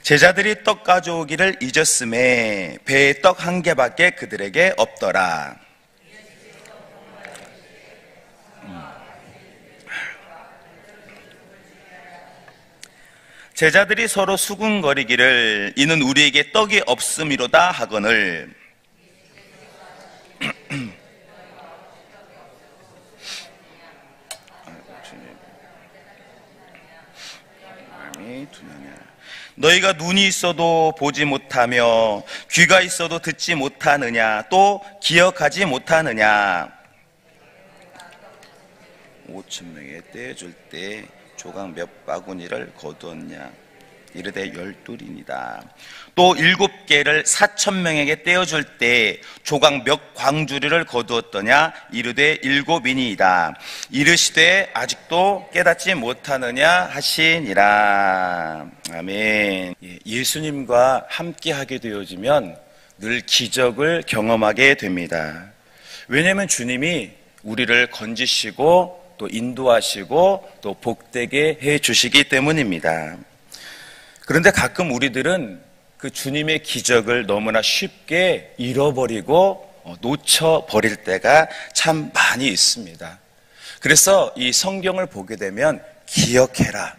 제자들이 떡 가져오기를 잊었음에 배에 떡 한 개밖에 그들에게 없더라. 제자들이 서로 수군거리기를 이는 우리에게 떡이 없음이로다 하거늘. 너희가 눈이 있어도 보지 못하며 귀가 있어도 듣지 못하느냐, 또 기억하지 못하느냐. 5,000명에 떼어줄 때 조각 몇 바구니를 거두었냐, 이르되 12이니이다. 또 7개를 4,000명에게 떼어줄 때 조각 몇 광주리를 거두었더냐, 이르되 7이니이다. 이르시되 아직도 깨닫지 못하느냐 하시니라. 아멘. 예수님과 함께 하게 되어지면 늘 기적을 경험하게 됩니다. 왜냐하면 주님이 우리를 건지시고 또 인도하시고 또 복되게 해 주시기 때문입니다. 그런데 가끔 우리들은 그 주님의 기적을 너무나 쉽게 잃어버리고 놓쳐버릴 때가 참 많이 있습니다. 그래서 이 성경을 보게 되면 기억해라,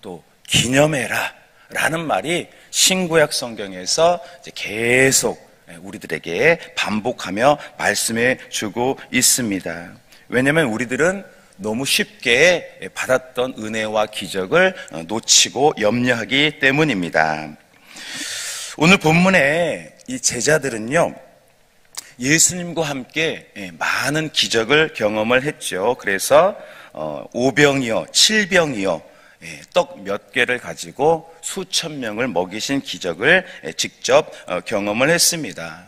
또 기념해라 라는 말이 신구약 성경에서 이제 계속 우리들에게 반복하며 말씀해 주고 있습니다. 왜냐하면 우리들은 너무 쉽게 받았던 은혜와 기적을 놓치고 염려하기 때문입니다. 오늘 본문에 이 제자들은요, 예수님과 함께 많은 기적을 경험을 했죠. 그래서 5병이요 7병이요 떡 몇 개를 가지고 수천 명을 먹이신 기적을 직접 경험을 했습니다.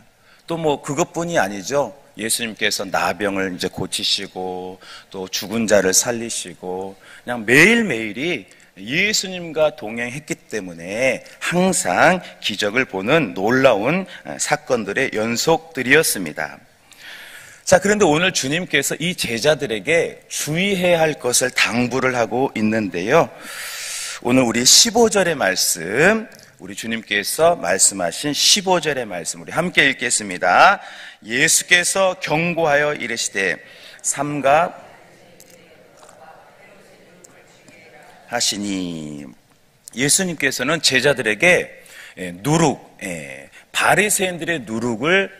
또 뭐 그것뿐이 아니죠. 예수님께서 나병을 이제 고치시고 또 죽은 자를 살리시고 그냥 매일매일이 예수님과 동행했기 때문에 항상 기적을 보는 놀라운 사건들의 연속들이었습니다. 자, 그런데 오늘 주님께서 이 제자들에게 주의해야 할 것을 당부를 하고 있는데요. 오늘 우리 15절의 말씀, 우리 주님께서 말씀하신 15절의 말씀 우리 함께 읽겠습니다. 예수께서 경고하여 이르시되 삼가 하시니. 예수님께서는 제자들에게 누룩, 바리새인들의 누룩을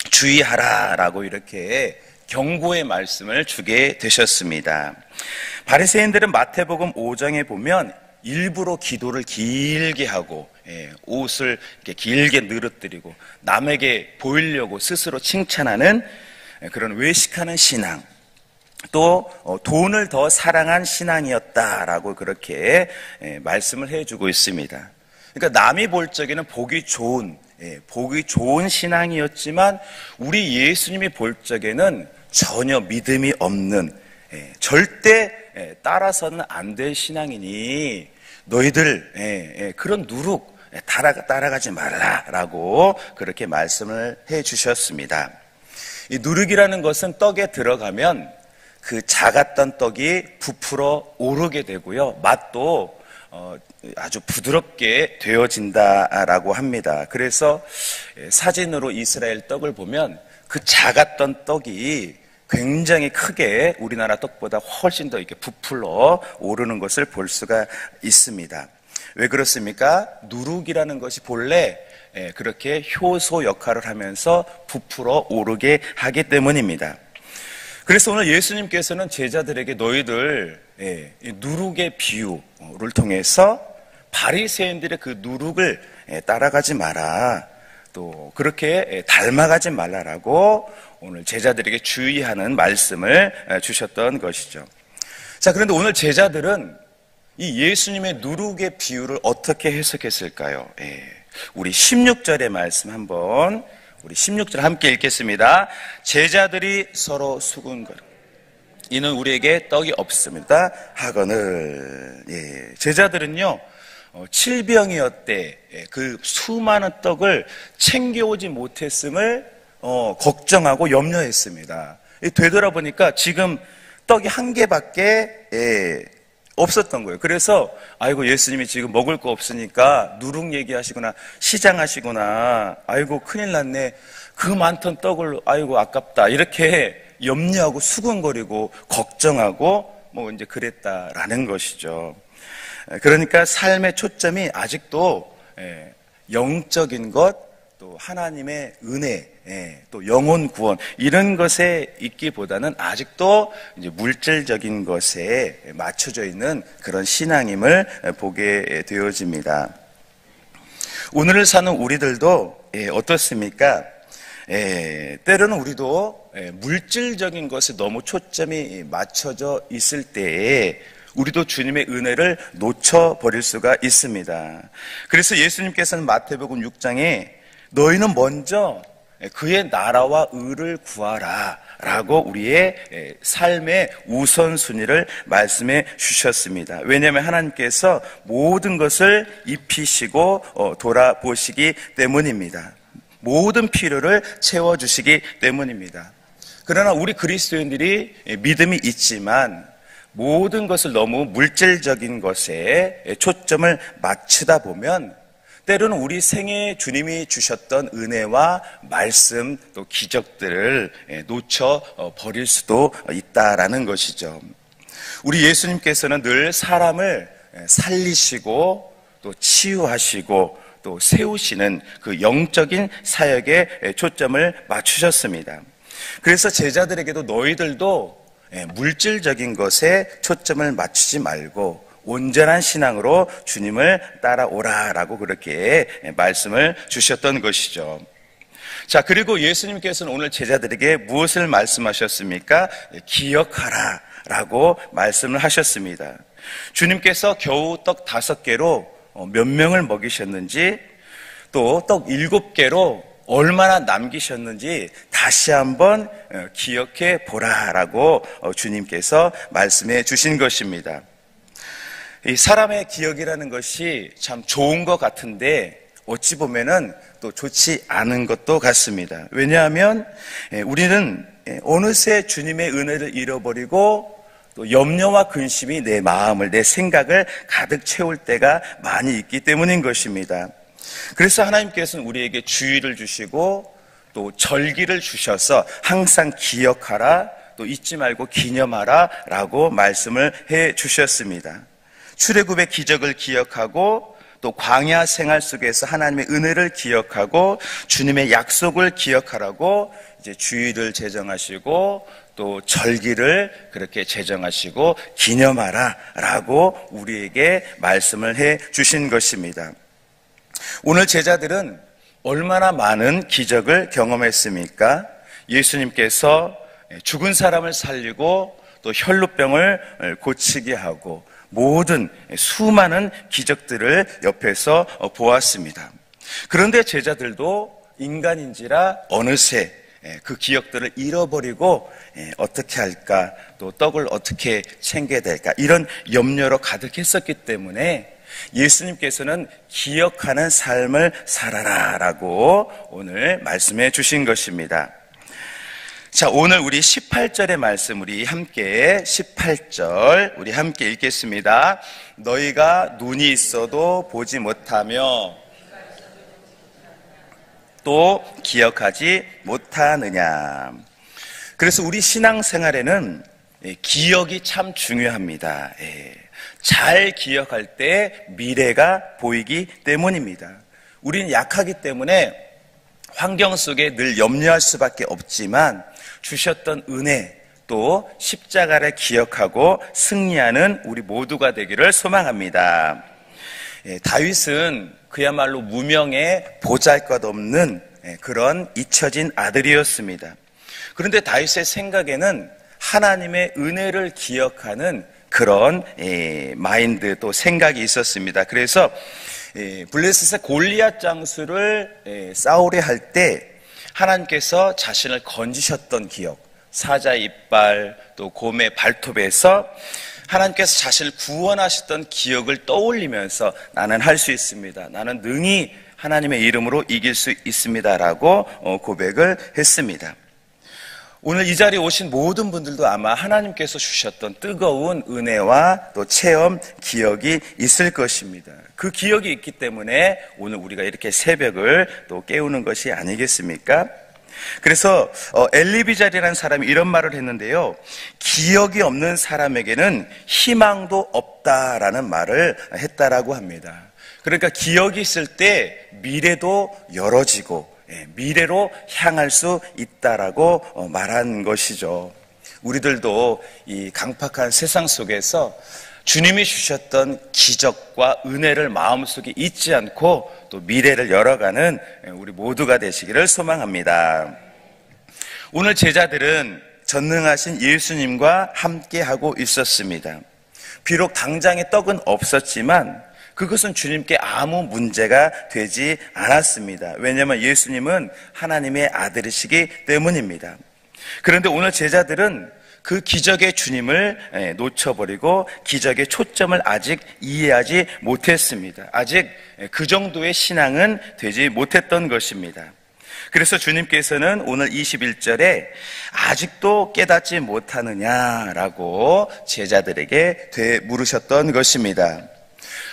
주의하라라고 이렇게 경고의 말씀을 주게 되셨습니다. 바리새인들은 마태복음 5장에 보면 일부러 기도를 길게 하고 옷을 이렇게 길게 늘어뜨리고 남에게 보이려고 스스로 칭찬하는 그런 외식하는 신앙, 또 돈을 더 사랑한 신앙이었다라고 그렇게 말씀을 해주고 있습니다. 그러니까 남이 볼 적에는 보기 좋은 신앙이었지만 우리 예수님이 볼 적에는 전혀 믿음이 없는, 절대 따라서는 안 될 신앙이니 너희들 그런 누룩 따라가지 말라라고 그렇게 말씀을 해 주셨습니다. 이 누룩이라는 것은 떡에 들어가면 그 작았던 떡이 부풀어 오르게 되고요, 맛도 아주 부드럽게 되어진다라고 합니다. 그래서 사진으로 이스라엘 떡을 보면 그 작았던 떡이 굉장히 크게 우리나라 떡보다 훨씬 더 이렇게 부풀어 오르는 것을 볼 수가 있습니다. 왜 그렇습니까? 누룩이라는 것이 본래 그렇게 효소 역할을 하면서 부풀어 오르게 하기 때문입니다. 그래서 오늘 예수님께서는 제자들에게 너희들 누룩의 비유를 통해서 바리새인들의 그 누룩을 따라가지 마라, 또 그렇게 닮아가지 말라라고 오늘 제자들에게 주의하는 말씀을 주셨던 것이죠. 자, 그런데 오늘 제자들은 이 예수님의 누룩의 비유를 어떻게 해석했을까요? 우리 16절의 말씀 한번, 우리 16절 함께 읽겠습니다. 제자들이 서로 수군거려 이는 우리에게 떡이 없습니다 하거늘. 제자들은요 7병이었대 그 수많은 떡을 챙겨오지 못했음을 걱정하고 염려했습니다. 되돌아보니까 지금 떡이 한 개밖에 없었던 거예요. 그래서 아이고 예수님이 지금 먹을 거 없으니까 누룩 얘기하시거나 시장하시거나 아이고 큰일 났네. 그 많던 떡을 아이고 아깝다. 이렇게 염려하고 수근거리고 걱정하고 뭐 이제 그랬다라는 것이죠. 그러니까 삶의 초점이 아직도 영적인 것, 또 하나님의 은혜, 또 영혼 구원 이런 것에 있기보다는 아직도 이제 물질적인 것에 맞춰져 있는 그런 신앙임을 보게 되어집니다. 오늘을 사는 우리들도 어떻습니까? 때로는 우리도 물질적인 것에 너무 초점이 맞춰져 있을 때에 우리도 주님의 은혜를 놓쳐버릴 수가 있습니다. 그래서 예수님께서는 마태복음 6장에 너희는 먼저 그의 나라와 의를 구하라 라고 우리의 삶의 우선순위를 말씀해 주셨습니다. 왜냐하면 하나님께서 모든 것을 입히시고 돌아보시기 때문입니다. 모든 필요를 채워주시기 때문입니다. 그러나 우리 그리스도인들이 믿음이 있지만 모든 것을 너무 물질적인 것에 초점을 맞추다 보면 때로는 우리 생애에 주님이 주셨던 은혜와 말씀 또 기적들을 놓쳐버릴 수도 있다라는 것이죠. 우리 예수님께서는 늘 사람을 살리시고 또 치유하시고 또 세우시는 그 영적인 사역에 초점을 맞추셨습니다. 그래서 제자들에게도 너희들도 물질적인 것에 초점을 맞추지 말고 온전한 신앙으로 주님을 따라오라라고 그렇게 말씀을 주셨던 것이죠. 자, 그리고 예수님께서는 오늘 제자들에게 무엇을 말씀하셨습니까? 기억하라 라고 말씀을 하셨습니다. 주님께서 겨우 떡 5개로 몇 명을 먹이셨는지 또 떡 7개로 얼마나 남기셨는지 다시 한번 기억해 보라라고 주님께서 말씀해 주신 것입니다. 이 사람의 기억이라는 것이 참 좋은 것 같은데 어찌 보면은 또 좋지 않은 것도 같습니다. 왜냐하면 우리는 어느새 주님의 은혜를 잃어버리고 또 염려와 근심이 내 마음을, 내 생각을 가득 채울 때가 많이 있기 때문인 것입니다. 그래서 하나님께서는 우리에게 주의를 주시고 또 절기를 주셔서 항상 기억하라, 또 잊지 말고 기념하라 라고 말씀을 해 주셨습니다. 출애굽의 기적을 기억하고 또 광야 생활 속에서 하나님의 은혜를 기억하고 주님의 약속을 기억하라고 이제 주의를 제정하시고 또 절기를 그렇게 제정하시고 기념하라 라고 우리에게 말씀을 해 주신 것입니다. 오늘 제자들은 얼마나 많은 기적을 경험했습니까? 예수님께서 죽은 사람을 살리고 또 혈루병을 고치게 하고 모든 수많은 기적들을 옆에서 보았습니다. 그런데 제자들도 인간인지라 어느새 그 기억들을 잃어버리고 어떻게 할까, 또 떡을 어떻게 챙겨야 될까 이런 염려로 가득했었기 때문에 예수님께서는 기억하는 삶을 살아라라고 오늘 말씀해 주신 것입니다. 자, 오늘 우리 18절의 말씀 우리 함께 18절 우리 함께 읽겠습니다. 너희가 눈이 있어도 보지 못하며 또 기억하지 못하느냐. 그래서 우리 신앙생활에는 기억이 참 중요합니다. 잘 기억할 때 미래가 보이기 때문입니다. 우리는 약하기 때문에 환경 속에 늘 염려할 수밖에 없지만 주셨던 은혜 또 십자가를 기억하고 승리하는 우리 모두가 되기를 소망합니다. 다윗은 그야말로 무명의 보잘것없는 그런 잊혀진 아들이었습니다. 그런데 다윗의 생각에는 하나님의 은혜를 기억하는 그런 마인드 또 생각이 있었습니다. 그래서 블레셋의 골리앗 장수를 싸우려 할 때 하나님께서 자신을 건지셨던 기억, 사자의 이빨 또 곰의 발톱에서 하나님께서 자신을 구원하셨던 기억을 떠올리면서 나는 할 수 있습니다. 나는 능히 하나님의 이름으로 이길 수 있습니다라고 고백을 했습니다. 오늘 이 자리에 오신 모든 분들도 아마 하나님께서 주셨던 뜨거운 은혜와 또 체험, 기억이 있을 것입니다. 그 기억이 있기 때문에 오늘 우리가 이렇게 새벽을 또 깨우는 것이 아니겠습니까? 그래서 엘리 비잘이라는 사람이 이런 말을 했는데요. 기억이 없는 사람에게는 희망도 없다라는 말을 했다라고 합니다. 그러니까 기억이 있을 때 미래도 열어지고 미래로 향할 수 있다라고 말한 것이죠. 우리들도 이 강팍한 세상 속에서 주님이 주셨던 기적과 은혜를 마음속에 잊지 않고 또 미래를 열어가는 우리 모두가 되시기를 소망합니다. 오늘 제자들은 전능하신 예수님과 함께하고 있었습니다. 비록 당장에 떡은 없었지만 그것은 주님께 아무 문제가 되지 않았습니다. 왜냐하면 예수님은 하나님의 아들이시기 때문입니다. 그런데 오늘 제자들은 그 기적의 주님을 놓쳐버리고 기적의 초점을 아직 이해하지 못했습니다. 아직 그 정도의 신앙은 되지 못했던 것입니다. 그래서 주님께서는 오늘 21절에 아직도 깨닫지 못하느냐라고 제자들에게 되물으셨던 것입니다.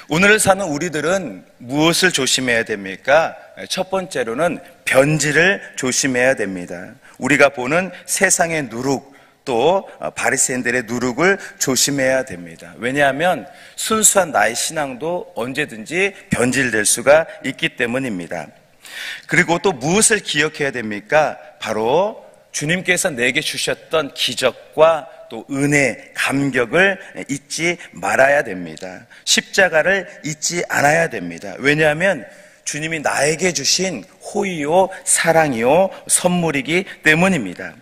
오늘을 사는 우리들은 무엇을 조심해야 됩니까? 첫 번째로는 변질을 조심해야 됩니다. 우리가 보는 세상의 누룩, 또 바리새인들의 누룩을 조심해야 됩니다. 왜냐하면 순수한 나의 신앙도 언제든지 변질될 수가 있기 때문입니다. 그리고 또 무엇을 기억해야 됩니까? 바로 주님께서 내게 주셨던 기적과 또 은혜, 감격을 잊지 말아야 됩니다. 십자가를 잊지 않아야 됩니다. 왜냐하면 주님이 나에게 주신 호의요, 사랑이요, 선물이기 때문입니다.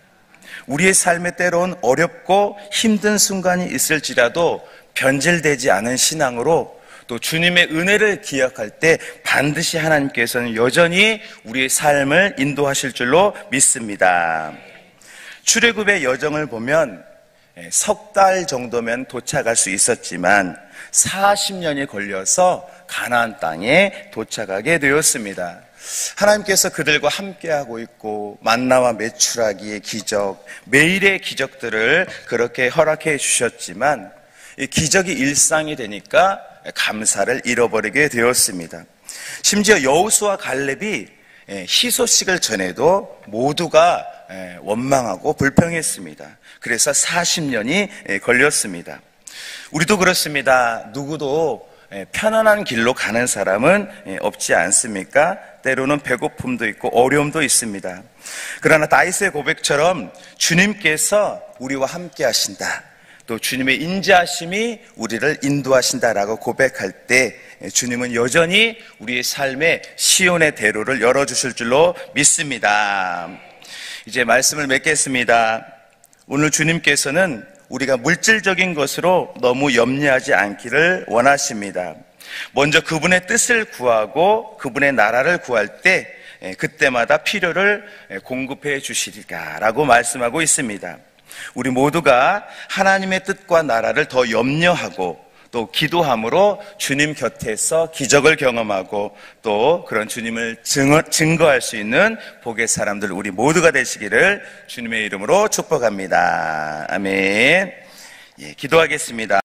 우리의 삶에 때론 어렵고 힘든 순간이 있을지라도 변질되지 않은 신앙으로 또 주님의 은혜를 기억할 때 반드시 하나님께서는 여전히 우리의 삶을 인도하실 줄로 믿습니다. 출애굽의 여정을 보면 석 달 정도면 도착할 수 있었지만 40년이 걸려서 가나안 땅에 도착하게 되었습니다. 하나님께서 그들과 함께하고 있고 만나와 메추라기의 기적, 매일의 기적들을 그렇게 허락해 주셨지만 이 기적이 일상이 되니까 감사를 잃어버리게 되었습니다. 심지어 여호수아 갈렙이 희소식을 전해도 모두가 원망하고 불평했습니다. 그래서 40년이 걸렸습니다. 우리도 그렇습니다. 누구도 편안한 길로 가는 사람은 없지 않습니까? 때로는 배고픔도 있고 어려움도 있습니다. 그러나 다윗의 고백처럼 주님께서 우리와 함께 하신다. 또 주님의 인자하심이 우리를 인도하신다라고 고백할 때 주님은 여전히 우리의 삶에 시온의 대로를 열어주실 줄로 믿습니다. 이제 말씀을 맺겠습니다. 오늘 주님께서는 우리가 물질적인 것으로 너무 염려하지 않기를 원하십니다. 먼저 그분의 뜻을 구하고 그분의 나라를 구할 때 그때마다 필요를 공급해 주시리라고 말씀하고 있습니다. 우리 모두가 하나님의 뜻과 나라를 더 염려하고 또 기도함으로 주님 곁에서 기적을 경험하고 또 그런 주님을 증거할 수 있는 복의 사람들 우리 모두가 되시기를 주님의 이름으로 축복합니다. 아멘. 기도하겠습니다.